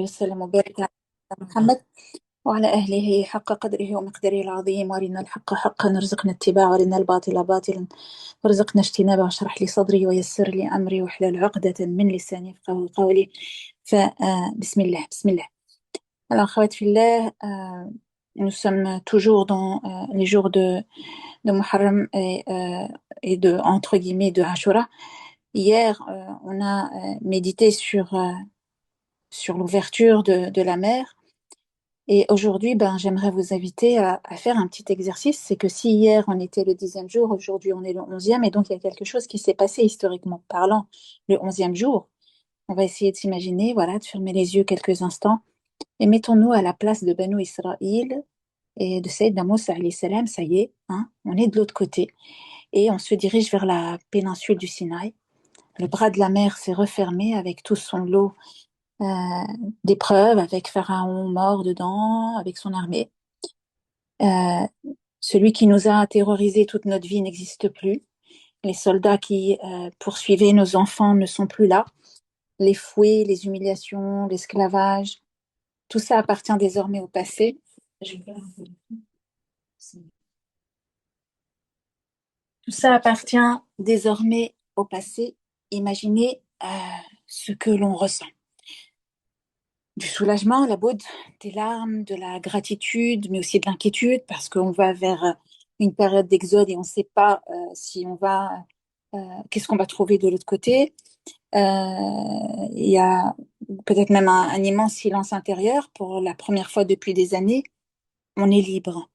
وسلم وبارك على محمد وعلى أهله حق قدره ومقداره العظيم. وارنا الحق حقا وارزقنا اتباعه، وارنا الباطل باطلا وارزقنا اجتنابه. واشرح لي صدري ويسر لي أمري واحلل عقدة من لساني يفقهوا قولي. فبسم الله بسم الله. Alors, Khawat Fillah, nous sommes toujours dans les jours de Muharram et de, entre guillemets, de Ashura. Hier, on a médité sur l'ouverture de la mer. Et aujourd'hui, j'aimerais vous inviter à faire un petit exercice. C'est que si hier on était le 10e jour, aujourd'hui on est le 11e, et donc il y a quelque chose qui s'est passé historiquement parlant le 11e jour. On va essayer de s'imaginer, voilà, de fermer les yeux quelques instants, et mettons-nous à la place de Banu Israël et de Sayyidina Moussa alayhi salam. Ça y est, hein, on est de l'autre côté, et on se dirige vers la péninsule du Sinaï. Le bras de la mer s'est refermé avec tout son lot euh, d'épreuves, avec Pharaon mort dedans, avec son armée. Euh, Celui qui nous a terrorisés toute notre vie n'existe plus. Les soldats qui poursuivaient nos enfants ne sont plus là. Les fouets, les humiliations, l'esclavage, tout ça appartient désormais au passé. Tout ça appartient désormais au passé. Imaginez ce que l'on ressent. Du soulagement, la baude, des larmes, de la gratitude, mais aussi de l'inquiétude, parce qu'on va vers une période d'exode et on ne sait pas si on va, qu'est-ce qu'on va trouver de l'autre côté. Il y a peut-être même un immense silence intérieur. Pour la première fois depuis des années, on est libre.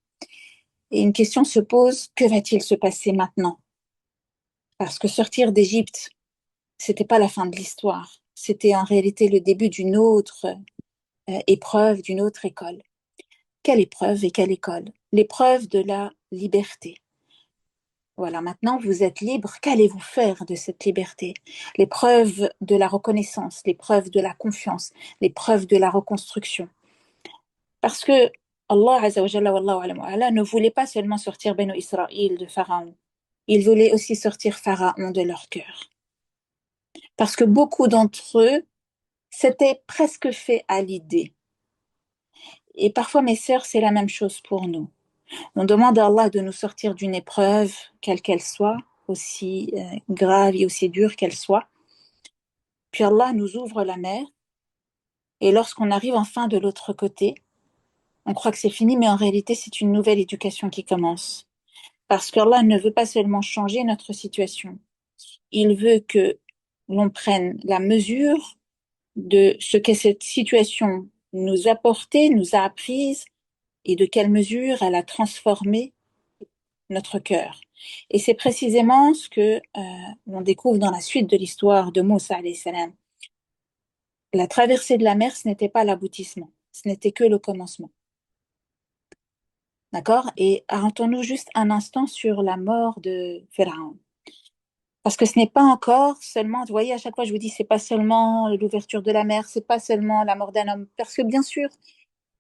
Et une question se pose, que va-t-il se passer maintenant? Parce que sortir d'Égypte, c'était pas la fin de l'histoire. C'était en réalité le début d'une autre épreuve, d'une autre école. Quelle épreuve et quelle école? L'épreuve de la liberté. Voilà, maintenant vous êtes libre. Qu'allez-vous faire de cette liberté? L'épreuve de la reconnaissance, l'épreuve de la confiance, l'épreuve de la reconstruction. Parce que Allah Azza wa Jalla, wallahu alam wa ala, ne voulait pas seulement sortir Banu Israël de Pharaon. Il voulait aussi sortir Pharaon de leur cœur. Parce que beaucoup d'entre eux s'étaient presque fait à l'idée. Et parfois, mes sœurs, c'est la même chose pour nous. On demande à Allah de nous sortir d'une épreuve, quelle qu'elle soit, aussi grave et aussi dure qu'elle soit. Puis Allah nous ouvre la mer, et lorsqu'on arrive enfin de l'autre côté, on croit que c'est fini, mais en réalité, c'est une nouvelle éducation qui commence. Parce qu'Allah ne veut pas seulement changer notre situation, il veut que l'on prenne la mesure de ce que cette situation nous a apporté, nous a apprises, et de quelle mesure elle a transformé notre cœur. Et c'est précisément ce que l'on découvre dans la suite de l'histoire de Moussa alayhi salam. La traversée de la mer, ce n'était pas l'aboutissement, ce n'était que le commencement. D'accord? Et arrêtons-nous juste un instant sur la mort de Pharaon. Parce que ce n'est pas encore seulement, vous voyez, à chaque fois je vous dis, c'est pas seulement l'ouverture de la mer, c'est pas seulement la mort d'un homme, parce que bien sûr,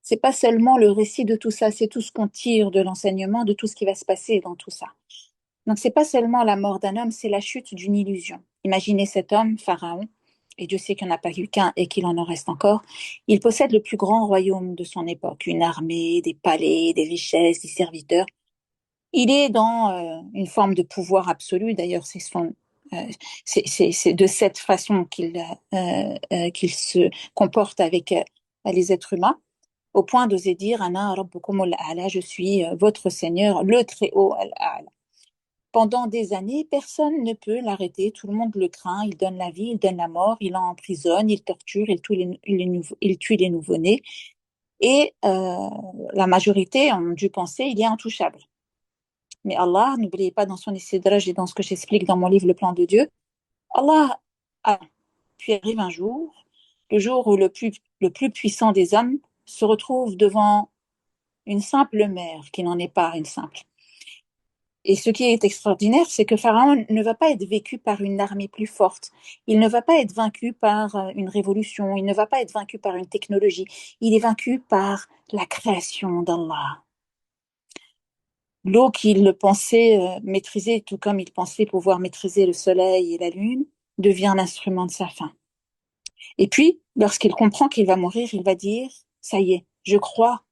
c'est pas seulement le récit de tout ça, c'est tout ce qu'on tire de l'enseignement, de tout ce qui va se passer dans tout ça. Donc, c'est pas seulement la mort d'un homme, c'est la chute d'une illusion. Imaginez cet homme, Pharaon, et Dieu sait qu'il n'y en a pas eu qu'un et qu'il en reste encore. Il possède le plus grand royaume de son époque, une armée, des palais, des richesses, des serviteurs. Il est dans une forme de pouvoir absolu. D'ailleurs, c'est de cette façon qu'il se comporte avec les êtres humains, au point d'oser dire, Ana rabbukum al-a'la, je suis votre Seigneur, le Très-Haut al-a'la. Pendant des années, personne ne peut l'arrêter, tout le monde le craint, il donne la vie, il donne la mort, il emprisonne, il torture, il tue les nouveau-nés. Et la majorité ont dû penser il est intouchable. Mais Allah, n'oubliez pas dans son istidraj et dans ce que j'explique dans mon livre Le plan de Dieu, Allah a, puis arrive un jour, le jour où le plus puissant des hommes se retrouve devant une simple mer qui n'en est pas une simple. Et ce qui est extraordinaire, c'est que Pharaon ne va pas être vécu par une armée plus forte. Il ne va pas être vaincu par une révolution. Il ne va pas être vaincu par une technologie. Il est vaincu par la création d'Allah. L'eau qu'il pensait maîtriser, tout comme il pensait pouvoir maîtriser le soleil et la lune, devient l'instrument de sa fin. Et puis, lorsqu'il comprend qu'il va mourir, il va dire, ça y est, je crois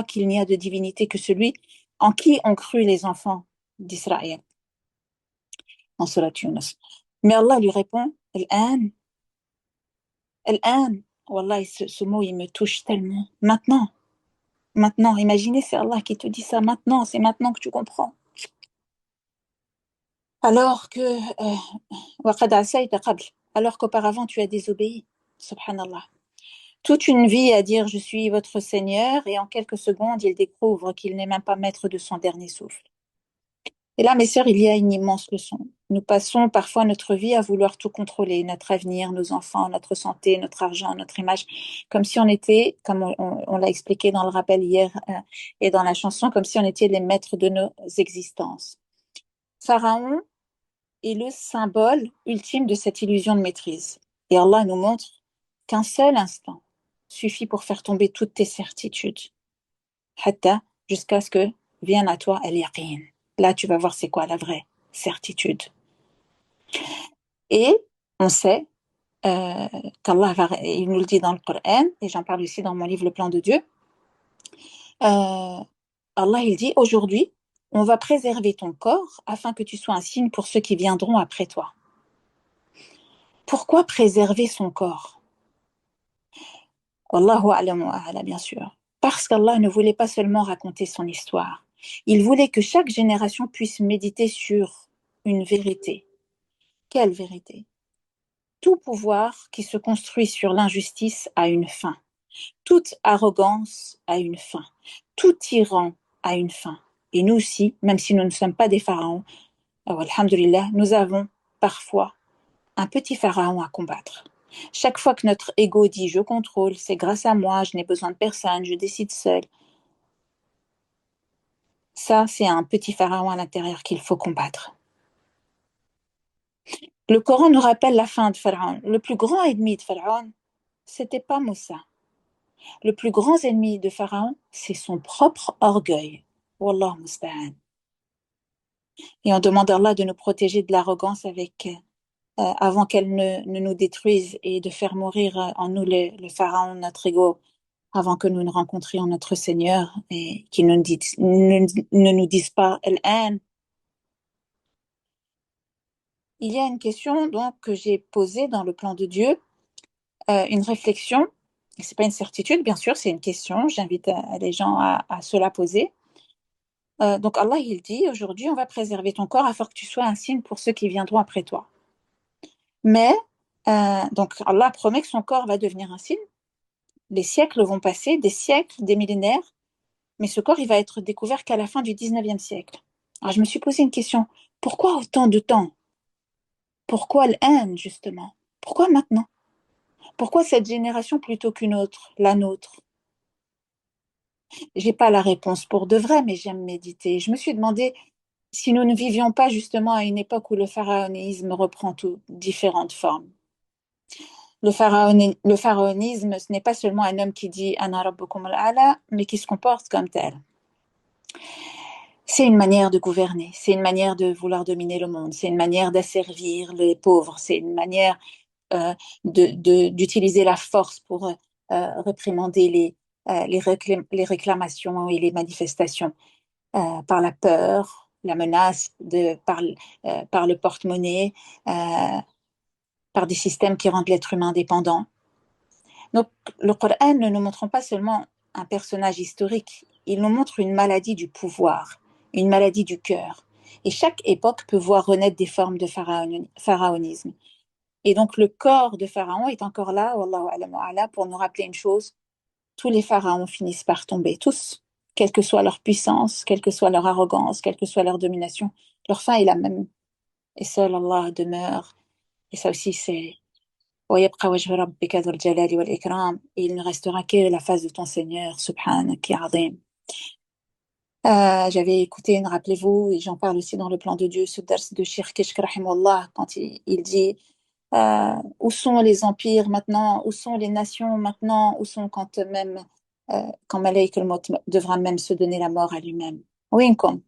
qu'il n'y a de divinité que celui en qui ont cru les enfants d'Israël, en Surat Yunus. Mais Allah lui répond, Al-An, Al-An, Wallah, ce mot, il me touche tellement. Maintenant, maintenant, imaginez, c'est Allah qui te dit ça maintenant, c'est maintenant que tu comprends. Alors que, وَقَدْ عَصَيْتَ قَبْلَ, alors qu'auparavant tu as désobéi, subhanallah. Toute une vie à dire je suis votre Seigneur et en quelques secondes il découvre qu'il n'est même pas maître de son dernier souffle. Et là, mes sœurs, il y a une immense leçon. Nous passons parfois notre vie à vouloir tout contrôler, notre avenir, nos enfants, notre santé, notre argent, notre image, comme si on était, comme on l'a expliqué dans le rappel hier et dans la chanson, comme si on était les maîtres de nos existences. Pharaon est le symbole ultime de cette illusion de maîtrise. Et Allah nous montre qu'un seul instant suffit pour faire tomber toutes tes certitudes. Hatta, jusqu'à ce que vienne à toi al-yaqin. Là, tu vas voir c'est quoi la vraie certitude. Et on sait qu'Allah il nous le dit dans le Coran, et j'en parle aussi dans mon livre Le plan de Dieu. Allah, il dit, aujourd'hui, on va préserver ton corps afin que tu sois un signe pour ceux qui viendront après toi. Pourquoi préserver son corps? Wallahu a'lam wa a'la, bien sûr. Parce qu'Allah ne voulait pas seulement raconter son histoire. Il voulait que chaque génération puisse méditer sur une vérité. Quelle vérité? Tout pouvoir qui se construit sur l'injustice a une fin. Toute arrogance a une fin. Tout tyran a une fin. Et nous aussi, même si nous ne sommes pas des pharaons, alhamdulillah, nous avons parfois un petit pharaon à combattre. Chaque fois que notre ego dit je contrôle, c'est grâce à moi, je n'ai besoin de personne, je décide seul. Ça, c'est un petit pharaon à l'intérieur qu'il faut combattre. Le Coran nous rappelle la fin de Pharaon. Le plus grand ennemi de Pharaon, c'était pas Moussa. Le plus grand ennemi de Pharaon, c'est son propre orgueil. Wallah musta'an. Et on demande à Allah de nous protéger de l'arrogance avant qu'elle ne nous détruise et de faire mourir en nous le pharaon, notre ego, avant que nous ne rencontrions notre Seigneur et qu'il ne nous dise pas Al-An. Il y a une question donc que j'ai posée dans le plan de Dieu, une réflexion. C'est pas une certitude, bien sûr, c'est une question. J'invite les gens à se la poser. Donc Allah, il dit, aujourd'hui, on va préserver ton corps afin que tu sois un signe pour ceux qui viendront après toi. Mais, donc Allah promet que son corps va devenir un signe. Les siècles vont passer, des siècles, des millénaires, mais ce corps, il va être découvert qu'à la fin du 19e siècle. Alors je me suis posé une question, pourquoi autant de temps? Pourquoi l'Inde, justement? Pourquoi maintenant? Pourquoi cette génération plutôt qu'une autre, la nôtre? J'ai pas la réponse pour de vrai, mais j'aime méditer. Je me suis demandé si nous ne vivions pas justement à une époque où le pharaonisme reprend toutes différentes formes. Le pharaonisme, ce n'est pas seulement un homme qui dit Ana rabbukum al-a'la, mais qui se comporte comme tel. C'est une manière de gouverner, c'est une manière de vouloir dominer le monde, c'est une manière d'asservir les pauvres, c'est une manière d'utiliser la force pour réprimander les réclamations et les manifestations par la peur, la menace, par le porte-monnaie, par des systèmes qui rendent l'être humain dépendant. Donc, le Coran ne nous montre pas seulement un personnage historique, il nous montre une maladie du pouvoir, une maladie du cœur. Et chaque époque peut voir renaître des formes de pharaonisme. Et donc, le corps de Pharaon est encore là, wallahu a'lam wa a'la, pour nous rappeler une chose, tous les pharaons finissent par tomber, tous, quelle que soit leur puissance, quelle que soit leur arrogance, quelle que soit leur domination. Leur fin est la même. Et seul Allah demeure. Et ça aussi, c'est ويبقى وجه ربك ذو الجلال والإكرام. Et il ne restera que la face de ton Seigneur, subhanak ya azim. J'avais écouté, rappelez-vous, et j'en parle aussi dans le plan de Dieu, ce dars de Shir Kishk rahimahullah, quand il dit où sont les empires maintenant, où sont les nations maintenant, où sont quand Malaïk al-Maut devra même se donner la mort à lui-même. Oui, comme.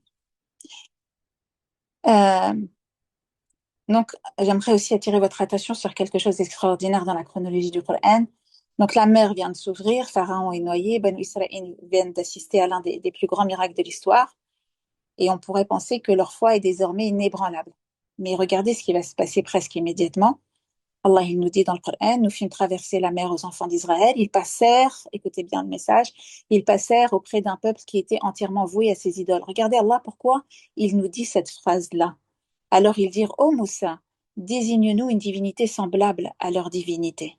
Donc, j'aimerais aussi attirer votre attention sur quelque chose d'extraordinaire dans la chronologie du Coran. Donc, la mer vient de s'ouvrir, Pharaon est noyé, Banu Israël viennent d'assister à l'un des plus grands miracles de l'histoire, et on pourrait penser que leur foi est désormais inébranlable. Mais regardez ce qui va se passer presque immédiatement. Allah, il nous dit dans le Coran, nous fîmes traverser la mer aux enfants d'Israël. Ils passèrent, écoutez bien le message, ils passèrent auprès d'un peuple qui était entièrement voué à ses idoles. Regardez Allah, pourquoi il nous dit cette phrase-là. Alors ils dirent, ô Moussa, désigne-nous une divinité semblable à leur divinité.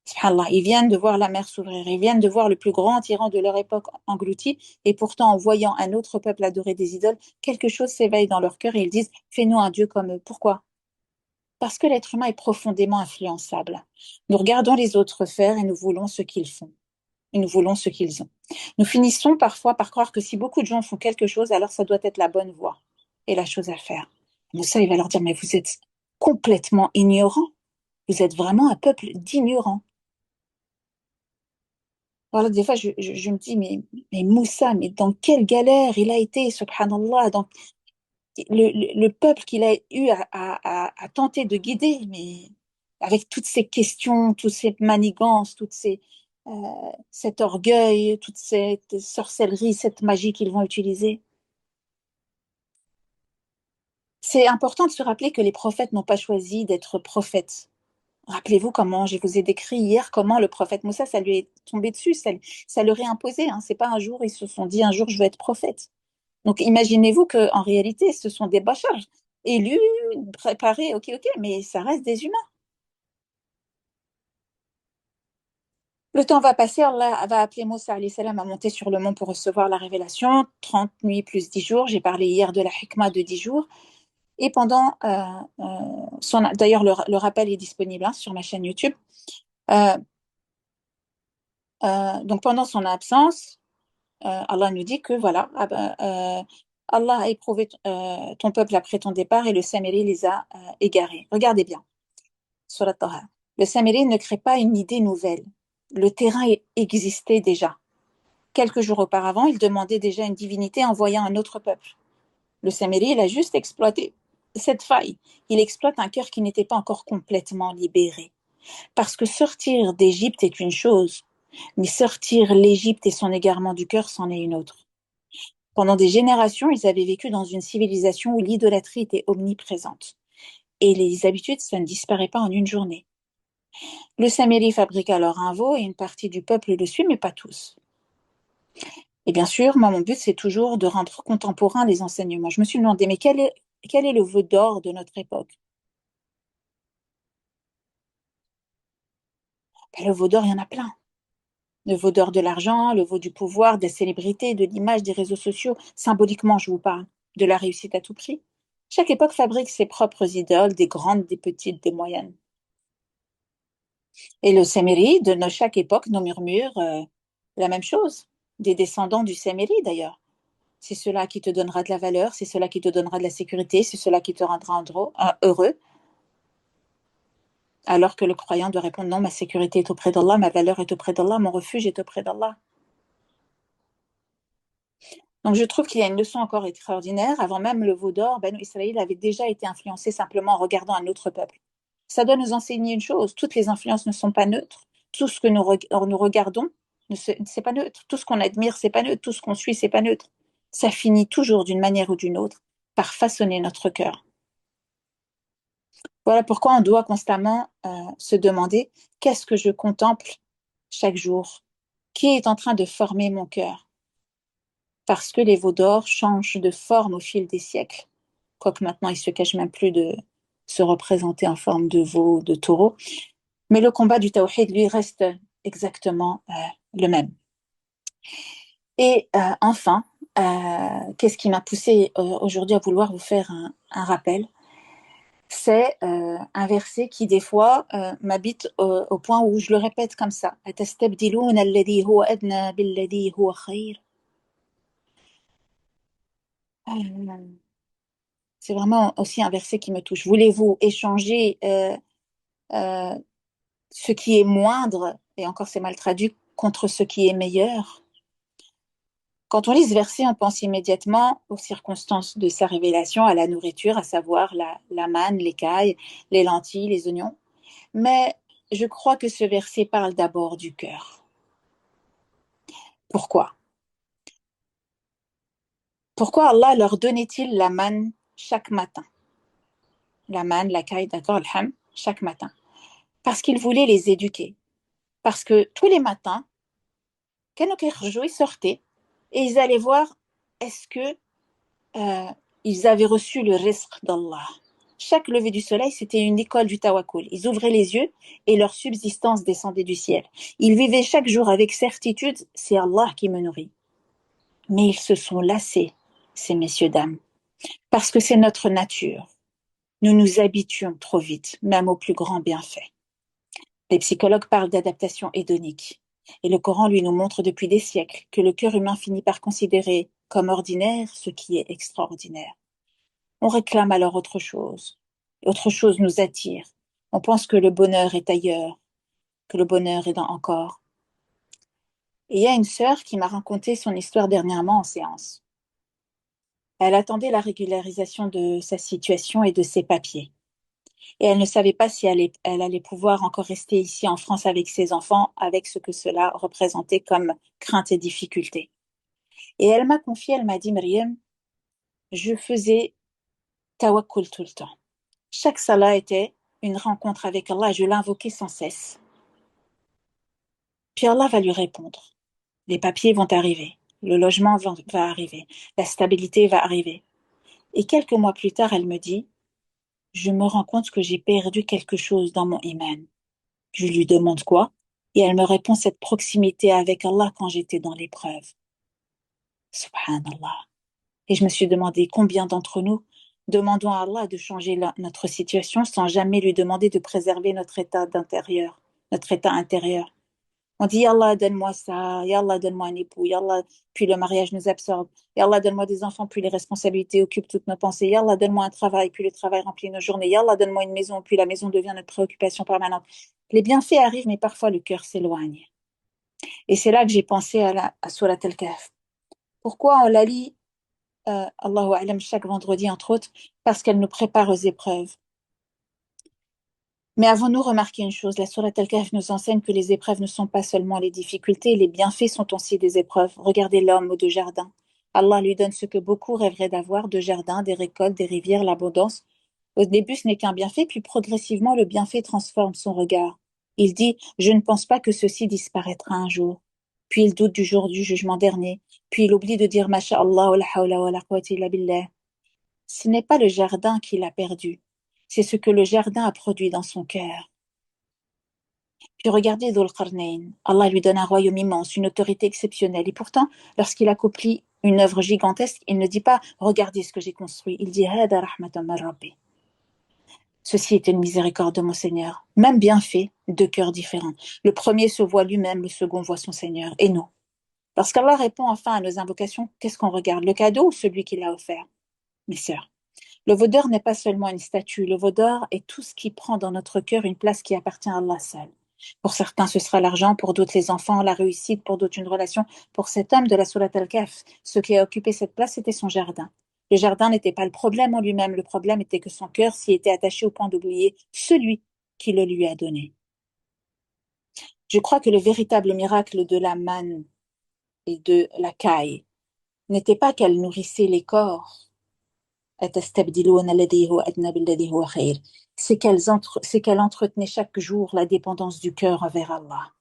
Subhanallah, ils viennent de voir la mer s'ouvrir, ils viennent de voir le plus grand tyran de leur époque englouti, et pourtant en voyant un autre peuple adorer des idoles, quelque chose s'éveille dans leur cœur et ils disent, fais-nous un Dieu comme eux. Pourquoi? Parce que l'être humain est profondément influençable. Nous regardons les autres faire et nous voulons ce qu'ils font. Et nous voulons ce qu'ils ont. Nous finissons parfois par croire que si beaucoup de gens font quelque chose, alors ça doit être la bonne voie et la chose à faire. Moussa, il va leur dire, mais vous êtes complètement ignorants. Vous êtes vraiment un peuple d'ignorants. Voilà, des fois, je me dis, mais Moussa, mais dans quelle galère il a été, subhanallah, dans le peuple qu'il a eu à tenter de guider, mais avec toutes ces questions, toutes ces manigances, euh, cet orgueil, toute cette sorcellerie, cette magie qu'ils vont utiliser. C'est important de se rappeler que les prophètes n'ont pas choisi d'être prophètes. Rappelez-vous comment je vous ai décrit hier comment le prophète Moussa, ça lui est tombé dessus, ça leur est imposé. Hein. C'est pas un jour, ils se sont dit un jour je veux être prophète. Donc imaginez-vous qu'en réalité, ce sont des bachars élus, préparés, ok, mais ça reste des humains. Le temps va passer, Allah va appeler Moussa alayhi salam à monter sur le mont pour recevoir la révélation. 30 nuits plus 10 jours. J'ai parlé hier de la hikmah de 10 jours. Et pendant d'ailleurs, le rappel est disponible hein, sur ma chaîne YouTube. Euh, donc pendant son absence, Allah nous dit que voilà, Allah a éprouvé ton peuple après ton départ et le Saméri les a égarés. Regardez bien, Surat Taha. Le Saméri ne crée pas une idée nouvelle. Le terrain existait déjà. Quelques jours auparavant, il demandait déjà une divinité en voyant un autre peuple. Le Saméri, il a juste exploité cette faille. Il exploite un cœur qui n'était pas encore complètement libéré. Parce que sortir d'Égypte est une chose, mais sortir l'Égypte et son égarement du cœur, c'en est une autre. Pendant des générations, ils avaient vécu dans une civilisation où l'idolâtrie était omniprésente. Et les habitudes, ça ne disparaît pas en une journée. Le Saméri fabrique alors un veau et une partie du peuple le suit, mais pas tous. Et bien sûr, moi, mon but, c'est toujours de rendre contemporain les enseignements. Je me suis demandé, mais quel est le veau d'or de notre époque? Ben, le veau d'or, il y en a plein. Le veau d'or de l'argent, le veau du pouvoir, des célébrités, de l'image, des réseaux sociaux. Symboliquement, je vous parle de la réussite à tout prix. Chaque époque fabrique ses propres idoles, des grandes, des petites, des moyennes. Et le Séméri, chaque époque, nous murmure la même chose. Des descendants du Séméri, d'ailleurs. C'est cela qui te donnera de la valeur, c'est cela qui te donnera de la sécurité, c'est cela qui te rendra heureux. Alors que le croyant doit répondre non, ma sécurité est auprès d'Allah, ma valeur est auprès d'Allah, mon refuge est auprès d'Allah. Donc je trouve qu'il y a une leçon encore extraordinaire. Avant même le veau d'or, Banu Israël avait déjà été influencé simplement en regardant un autre peuple. Ça doit nous enseigner une chose, toutes les influences ne sont pas neutres. Tout ce que nous regardons, c'est pas neutre. Tout ce qu'on admire, c'est pas neutre. Tout ce qu'on suit, c'est pas neutre. Ça finit toujours d'une manière ou d'une autre par façonner notre cœur. Voilà pourquoi on doit constamment se demander qu'est-ce que je contemple chaque jour? Qui est en train de former mon cœur? Parce que les veaux d'or changent de forme au fil des siècles. Quoique maintenant, ils se cachent même plus de se représenter en forme de veau, de taureau. Mais le combat du tawhid, lui, reste exactement le même. Et enfin, qu'est-ce qui m'a poussé aujourd'hui à vouloir vous faire un rappel? C'est un verset qui, des fois, m'habite au point où je le répète comme ça. أَتَسْتَبْدِلُونَ الَّذِي هُوَ أَدْنَى بِالَّذِي هُوَ خَيْرٌ. C'est vraiment aussi un verset qui me touche. Voulez-vous échanger euh, ce qui est moindre, et encore c'est mal traduit, contre ce qui est meilleur? Quand on lit ce verset, on pense immédiatement aux circonstances de sa révélation, à la nourriture, à savoir la manne, l'écaille, les lentilles, les oignons. Mais je crois que ce verset parle d'abord du cœur. Pourquoi? Pourquoi Allah leur donnait-il la manne chaque matin? La manne, la caille, d'accord, le ham, chaque matin. Parce qu'il voulait les éduquer. Parce que tous les matins, quand ils sortaient et ils allaient voir est-ce que ils avaient reçu le rizq d'Allah. Chaque lever du soleil, c'était une école du tawakkul. Ils ouvraient les yeux et leur subsistance descendait du ciel. Ils vivaient chaque jour avec certitude, c'est Allah qui me nourrit. Mais ils se sont lassés, ces messieurs dames, parce que c'est notre nature. Nous nous habituons trop vite, même aux plus grands bienfaits. Les psychologues parlent d'adaptation hédonique. Et le Coran lui nous montre depuis des siècles que le cœur humain finit par considérer comme ordinaire ce qui est extraordinaire. On réclame alors autre chose. Autre chose nous attire. On pense que le bonheur est ailleurs, que le bonheur est dans encore. Et il y a une sœur qui m'a raconté son histoire dernièrement en séance. Elle attendait la régularisation de sa situation et de ses papiers. Et elle ne savait pas si elle allait pouvoir encore rester ici en France avec ses enfants, avec ce que cela représentait comme crainte et difficulté. Et elle m'a confié, elle m'a dit, Myriam, je faisais tawakkul tout le temps. Chaque salat était une rencontre avec Allah, je l'invoquais sans cesse. Puis Allah va lui répondre. Les papiers vont arriver, le logement va arriver, la stabilité va arriver. Et quelques mois plus tard, elle me dit, je me rends compte que j'ai perdu quelque chose dans mon iman. Je lui demande quoi? Et elle me répond cette proximité avec Allah quand j'étais dans l'épreuve. Subhanallah. Et je me suis demandé combien d'entre nous demandons à Allah de changer notre situation sans jamais lui demander de préserver notre état d'intérieur, notre état intérieur. On dit, Yallah, donne-moi ça, Yallah, donne-moi un époux, Yallah, puis le mariage nous absorbe, Yallah, donne-moi des enfants, puis les responsabilités occupent toutes nos pensées, Yallah, donne-moi un travail, puis le travail remplit nos journées, Yallah, donne-moi une maison, puis la maison devient notre préoccupation permanente. Les bienfaits arrivent, mais parfois le cœur s'éloigne. Et c'est là que j'ai pensé à Surat Al-Kahf. Pourquoi on la lit, Allahu A'lam, chaque vendredi, entre autres? Parce qu'elle nous prépare aux épreuves. Mais avons-nous remarqué une chose? La Sourate Al-Kahf nous enseigne que les épreuves ne sont pas seulement les difficultés, les bienfaits sont aussi des épreuves. Regardez l'homme aux deux jardins. Allah lui donne ce que beaucoup rêveraient d'avoir, deux jardins, des récoltes, des rivières, l'abondance. Au début, ce n'est qu'un bienfait, puis progressivement, le bienfait transforme son regard. Il dit, je ne pense pas que ceci disparaîtra un jour. Puis il doute du jour du jugement dernier. Puis il oublie de dire, Masha'Allah, wa la hawla wa la quwwata illa billah. Ce n'est pas le jardin qu'il a perdu, c'est ce que le jardin a produit dans son cœur. Puis regardez Dhul Qarnayn. Allah lui donne un royaume immense, une autorité exceptionnelle. Et pourtant, lorsqu'il accomplit une œuvre gigantesque, il ne dit pas regardez ce que j'ai construit. Il dit Hada rahmatan min Rabbi. Ceci est une miséricorde de mon Seigneur. Même bien fait, deux cœurs différents. Le premier se voit lui-même, le second voit son Seigneur. Et nous. Lorsqu'Allah répond enfin à nos invocations, qu'est-ce qu'on regarde? Le cadeau ou celui qu'il a offert? Mes sœurs. Le veau d'or n'est pas seulement une statue. Le veau d'or est tout ce qui prend dans notre cœur une place qui appartient à Allah seul. Pour certains, ce sera l'argent, pour d'autres, les enfants, la réussite, pour d'autres, une relation. Pour cet homme de la Surat Al-Kahf, ce qui a occupé cette place, c'était son jardin. Le jardin n'était pas le problème en lui-même. Le problème était que son cœur s'y était attaché au point d'oublier celui qui le lui a donné. Je crois que le véritable miracle de la manne et de la caille n'était pas qu'elle nourrissait les corps, c'est qu'elle entretenait chaque jour la dépendance du cœur envers Allah.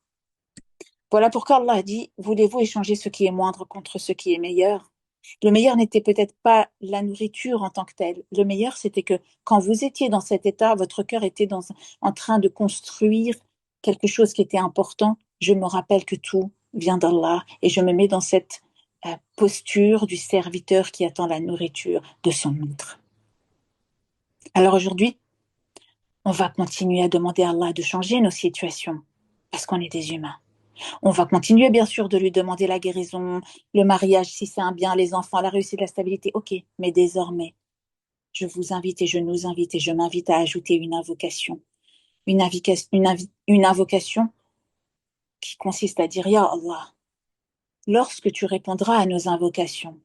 Voilà pourquoi Allah dit, voulez-vous échanger ce qui est moindre contre ce qui est meilleur? Le meilleur n'était peut-être pas la nourriture en tant que telle. Le meilleur, c'était que quand vous étiez dans cet état, votre cœur était en train de construire quelque chose qui était important. Je me rappelle que tout vient d'Allah et je me mets dans cette posture du serviteur qui attend la nourriture de son maître. Alors aujourd'hui, on va continuer à demander à Allah de changer nos situations parce qu'on est des humains. On va continuer bien sûr de lui demander la guérison, le mariage si c'est un bien, les enfants, la réussite, la stabilité. Ok, mais désormais, je vous invite et je nous invite et je m'invite à ajouter une invocation. Une invocation qui consiste à dire Ya Allah, lorsque tu répondras à nos invocations.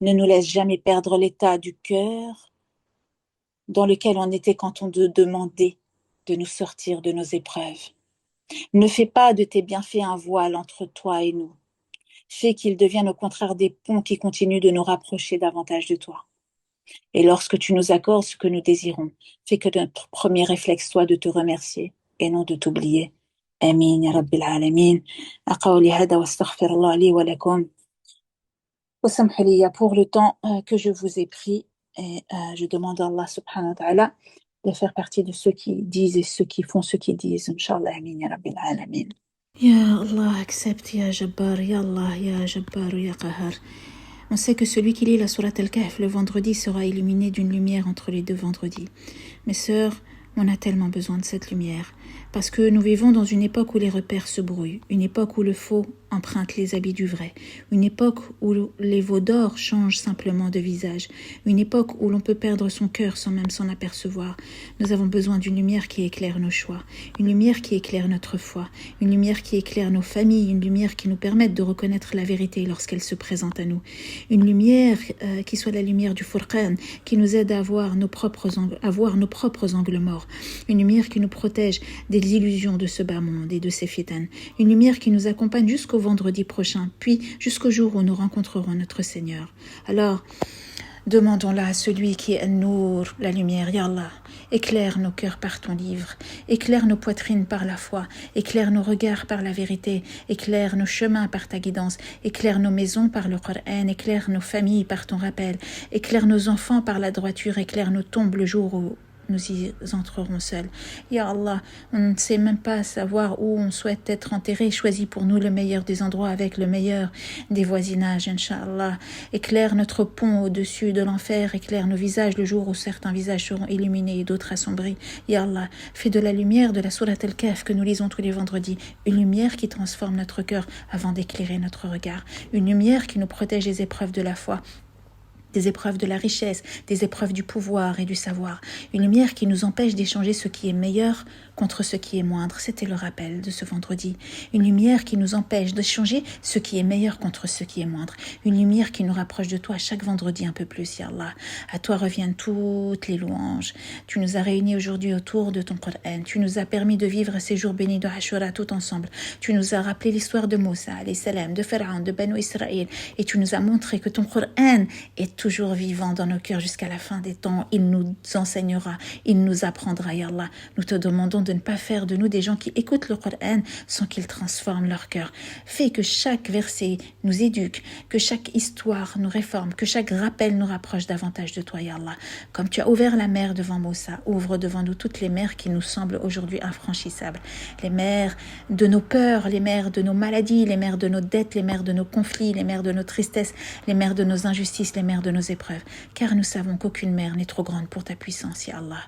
Ne nous laisse jamais perdre l'état du cœur dans lequel on était quand on te demandait de nous sortir de nos épreuves. Ne fais pas de tes bienfaits un voile entre toi et nous. Fais qu'ils deviennent au contraire des ponts qui continuent de nous rapprocher davantage de toi. Et lorsque tu nous accordes ce que nous désirons, fais que notre premier réflexe soit de te remercier et non de t'oublier. Amin ya Rabbil Alamin. Aqawli hada wa astaghfirullah li wa lakum. Wasamhu liya pour le temps que je vous ai pris et je demande à Allah subhanahu wa ta'ala de faire partie de ceux qui disent et ceux qui font ce qu'ils disent. Inch'Allah, amin ya Rabbil Alamin. Ya Allah, accepte, Ya Jabbar, Ya Allah, Ya Jabbar, Ya Qahar. On sait que celui qui lit la sourate Al-Kahf le vendredi sera illuminé d'une lumière entre les deux vendredis. Mes sœurs, on a tellement besoin de cette lumière, parce que nous vivons dans une époque où les repères se brouillent, une époque où le faux emprunte les habits du vrai, une époque où les veaux d'or changent simplement de visage, une époque où l'on peut perdre son cœur sans même s'en apercevoir. Nous avons besoin d'une lumière qui éclaire nos choix, une lumière qui éclaire notre foi, une lumière qui éclaire nos familles, une lumière qui nous permette de reconnaître la vérité lorsqu'elle se présente à nous, une lumière qui soit la lumière du Furqan, qui nous aide à voir nos propres angles morts, une lumière qui nous protège des illusions de ce bas monde et de ses fitanes, une lumière qui nous accompagne jusqu'au vendredi prochain, puis jusqu'au jour où nous rencontrerons notre Seigneur. Alors, demandons-la à celui qui est An-Nour, la lumière, Ya Allah. Éclaire nos cœurs par ton livre, éclaire nos poitrines par la foi, éclaire nos regards par la vérité, éclaire nos chemins par ta guidance, éclaire nos maisons par le Coran, éclaire nos familles par ton rappel, éclaire nos enfants par la droiture, éclaire nos tombes le jour où nous y entrerons seuls. Ya Allah, on ne sait même pas savoir où on souhaite être enterré. Choisis pour nous le meilleur des endroits avec le meilleur des voisinages, Inch'Allah. Éclaire notre pont au-dessus de l'enfer, éclaire nos visages le jour où certains visages seront illuminés et d'autres assombris. Ya Allah, fais de la lumière de la sourate Al-Kahf que nous lisons tous les vendredis une lumière qui transforme notre cœur avant d'éclairer notre regard, une lumière qui nous protège des épreuves de la foi, des épreuves de la richesse, des épreuves du pouvoir et du savoir, une lumière qui nous empêche d'échanger ce qui est meilleur contre ce qui est moindre. C'était le rappel de ce vendredi. Une lumière qui nous empêche d'échanger ce qui est meilleur contre ce qui est moindre. Une lumière qui nous rapproche de toi chaque vendredi un peu plus, Ya Allah. À toi reviennent toutes les louanges. Tu nous as réunis aujourd'hui autour de ton Coran. Tu nous as permis de vivre ces jours bénis de Ashura tout ensemble. Tu nous as rappelé l'histoire de Moussa, alayhi salam, de Pharaon, de Banu Israël. Et tu nous as montré que ton Coran est toujours vivant dans nos cœurs jusqu'à la fin des temps. Il nous enseignera, il nous apprendra, Ya Allah. Nous te demandons de ne pas faire de nous des gens qui écoutent le Coran sans qu'ils transforment leur cœur. Fais que chaque verset nous éduque, que chaque histoire nous réforme, que chaque rappel nous rapproche davantage de toi, Ya Allah. Comme tu as ouvert la mer devant Moussa, ouvre devant nous toutes les mers qui nous semblent aujourd'hui infranchissables. Les mers de nos peurs, les mers de nos maladies, les mers de nos dettes, les mers de nos conflits, les mers de nos tristesses, les mers de nos injustices, les mers de nos épreuves. Car nous savons qu'aucune mer n'est trop grande pour ta puissance, Ya Allah.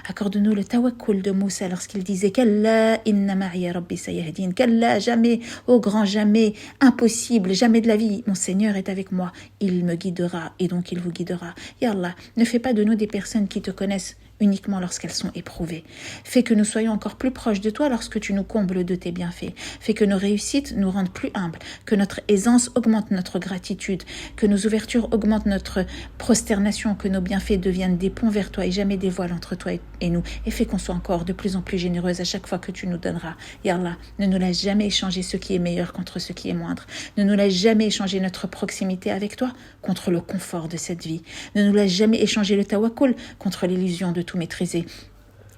Accorde-nous le tawakkul de Moussa lorsqu'il disait Kalla inna ma'iya rabbi sayahdin. Kalla, jamais, au grand jamais, impossible, jamais de la vie. Mon Seigneur est avec moi, il me guidera et donc il vous guidera. Ya Allah, ne fais pas de nous des personnes qui te connaissent uniquement lorsqu'elles sont éprouvées. Fais que nous soyons encore plus proches de toi lorsque tu nous combles de tes bienfaits. Fais que nos réussites nous rendent plus humbles, que notre aisance augmente notre gratitude, que nos ouvertures augmentent notre prosternation, que nos bienfaits deviennent des ponts vers toi et jamais des voiles entre toi et nous. Et fais qu'on soit encore de plus en plus généreuse à chaque fois que tu nous donneras. Ya Allah, ne nous laisse jamais échanger ce qui est meilleur contre ce qui est moindre. Ne nous laisse jamais échanger notre proximité avec toi contre le confort de cette vie. Ne nous laisse jamais échanger le tawakkul contre l'illusion de tout maîtriser.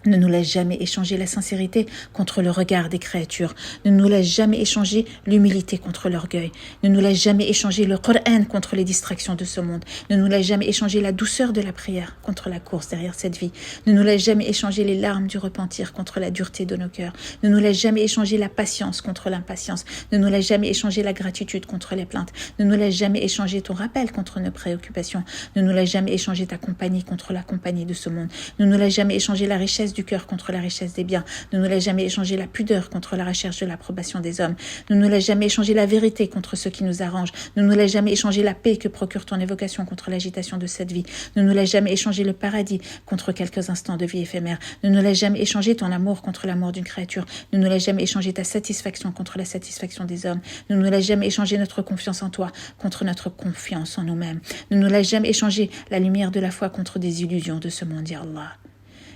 Ne nous laisse jamais échanger la sincérité contre le regard des créatures. Ne nous laisse jamais échanger l'humilité contre l'orgueil. Ne nous laisse jamais échanger le Coran contre les distractions de ce monde. Ne nous laisse jamais échanger la douceur de la prière contre la course derrière cette vie. Ne nous laisse jamais échanger les larmes du repentir contre la dureté de nos cœurs. Ne nous laisse jamais échanger la patience contre l'impatience. Ne nous laisse jamais échanger la gratitude contre les plaintes. Ne nous laisse jamais échanger ton rappel contre nos préoccupations. Ne nous laisse jamais échanger ta compagnie contre la compagnie de ce monde. Ne nous laisse jamais échanger la richesse finesse du cœur contre la richesse des biens. Ne nous laisse jamais échanger la pudeur contre la recherche de l'approbation des hommes. Ne nous laisse jamais échanger la vérité contre ce qui nous arrange. Ne nous laisse jamais échanger la paix que procure ton évocation contre l'agitation de cette vie. Ne nous laisse jamais échanger le paradis contre quelques instants de vie éphémère. Ne nous laisse jamais échanger ton amour contre l'amour d'une créature. Ne nous laisse jamais échanger ta satisfaction contre la satisfaction des hommes. Ne nous laisse jamais échanger notre confiance en toi contre notre confiance en nous-mêmes. Ne nous laisse jamais échanger la lumière de la foi contre des illusions de ce monde, ya Allah.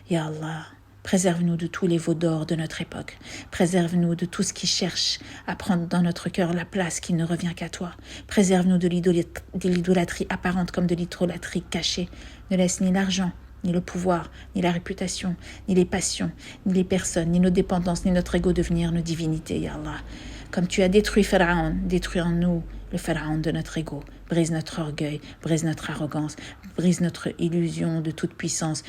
Ya Allah, préserve-nous de tous les veaux d'or de notre époque. Préserve-nous de tout ce qui cherche à prendre dans notre cœur la place qui ne revient qu'à toi. Préserve-nous de l'idolâtrie apparente comme de l'idolâtrie cachée. Ne laisse ni l'argent, ni le pouvoir, ni la réputation, ni les passions, ni les personnes, ni nos dépendances, ni notre ego devenir nos divinités, ya Allah. Comme tu as détruit Pharaon, détruis en nous le Pharaon de notre ego. Brise notre orgueil, brise notre arrogance, brise notre illusion de toute puissance,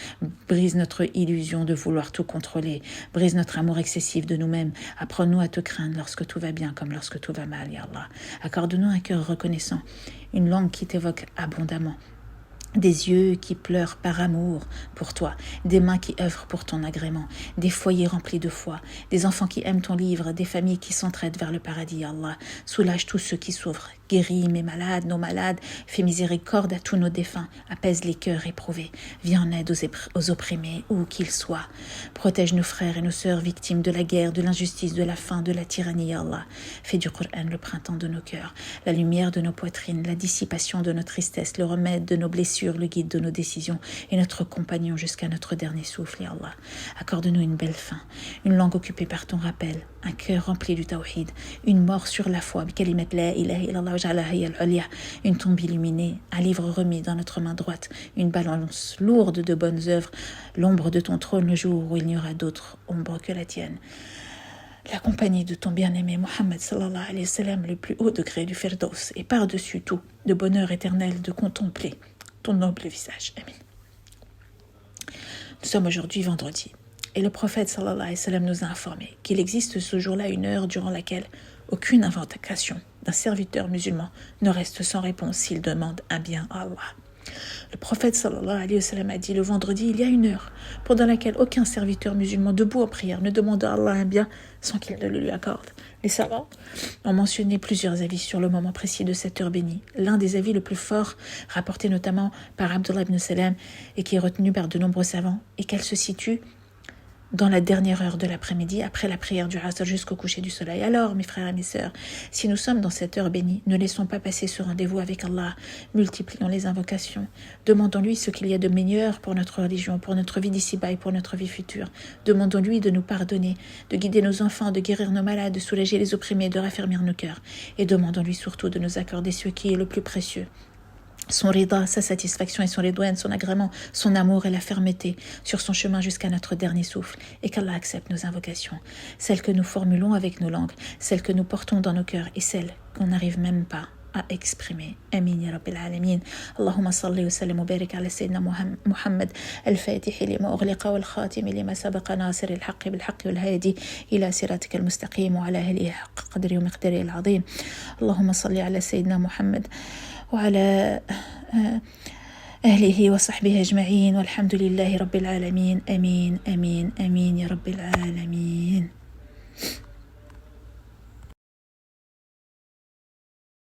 brise notre illusion de vouloir tout contrôler, brise notre amour excessif de nous-mêmes. Apprends-nous à te craindre lorsque tout va bien comme lorsque tout va mal, ya Allah. Accorde-nous un cœur reconnaissant, une langue qui t'évoque abondamment, des yeux qui pleurent par amour pour toi, des mains qui œuvrent pour ton agrément, des foyers remplis de foi, des enfants qui aiment ton livre, des familles qui s'entraident vers le paradis, Allah. Soulage tous ceux qui souffrent, guéris mes malades, nos malades, fais miséricorde à tous nos défunts, apaise les cœurs éprouvés, viens en aide aux opprimés, où qu'ils soient. Protège nos frères et nos sœurs victimes de la guerre, de l'injustice, de la faim, de la tyrannie, Allah. Fais du Coran le printemps de nos cœurs, la lumière de nos poitrines, la dissipation de nos tristesses, le remède de nos blessures, le guide de nos décisions et notre compagnon jusqu'à notre dernier souffle, ya Allah. Accorde-nous une belle fin, une langue occupée par ton rappel, un cœur rempli du tawhid, une mort sur la foi, une tombe illuminée, un livre remis dans notre main droite, une balance lourde de bonnes œuvres, l'ombre de ton trône le jour où il n'y aura d'autre ombre que la tienne. La compagnie de ton bien-aimé Mohammed sallallahu alayhi wa sallam, le plus haut degré du Firdaus, et par-dessus tout, de bonheur éternel de contempler ton noble visage. Amen. Nous sommes aujourd'hui vendredi, et le prophète sallallahu alayhi wa sallam nous a informé qu'il existe ce jour-là une heure durant laquelle aucune invocation d'un serviteur musulman ne reste sans réponse s'il demande un bien à Allah. Le prophète sallallahu alayhi wa sallam a dit le vendredi, il y a une heure pendant laquelle aucun serviteur musulman debout en prière ne demande à Allah un bien sans qu'il ne le lui accorde. Les savants ont mentionné plusieurs avis sur le moment précis de cette heure bénie. L'un des avis le plus fort, rapporté notamment par Abdullah ibn Salam et qui est retenu par de nombreux savants, est qu'elle se situe dans la dernière heure de l'après-midi, après la prière du Asr jusqu'au coucher du soleil. Alors, mes frères et mes sœurs, si nous sommes dans cette heure bénie, ne laissons pas passer ce rendez-vous avec Allah. Multiplions les invocations. Demandons-lui ce qu'il y a de meilleur pour notre religion, pour notre vie d'ici-bas et pour notre vie future. Demandons-lui de nous pardonner, de guider nos enfants, de guérir nos malades, de soulager les opprimés, de raffermir nos cœurs. Et demandons-lui surtout de nous accorder ce qui est le plus précieux. Son rida, sa satisfaction et son ridwan, son agrément, son amour et la fermeté sur son chemin jusqu'à notre dernier souffle, et qu'Allah accepte nos invocations, celles que nous formulons avec nos langues, celles que nous portons dans nos cœurs et celles qu'on n'arrive même pas à exprimer. Amin ya Rabbil Alamin. Allahumma salli wa sallim wa barik ala Sayyidina Muhammad al-Fatih lima ughliqa wal khatim lima sabaqa nasir al-haqq bil haqq wal hadi ila siratika al-mustaqim wa ala alihi haqq qadri wa miqdari al-azim. Allahumma salli ala Sayyidina Muhammad وعلى أهله وصحبه أجمعين والحمد لله رب العالمين. آمين آمين آمين يا رب العالمين.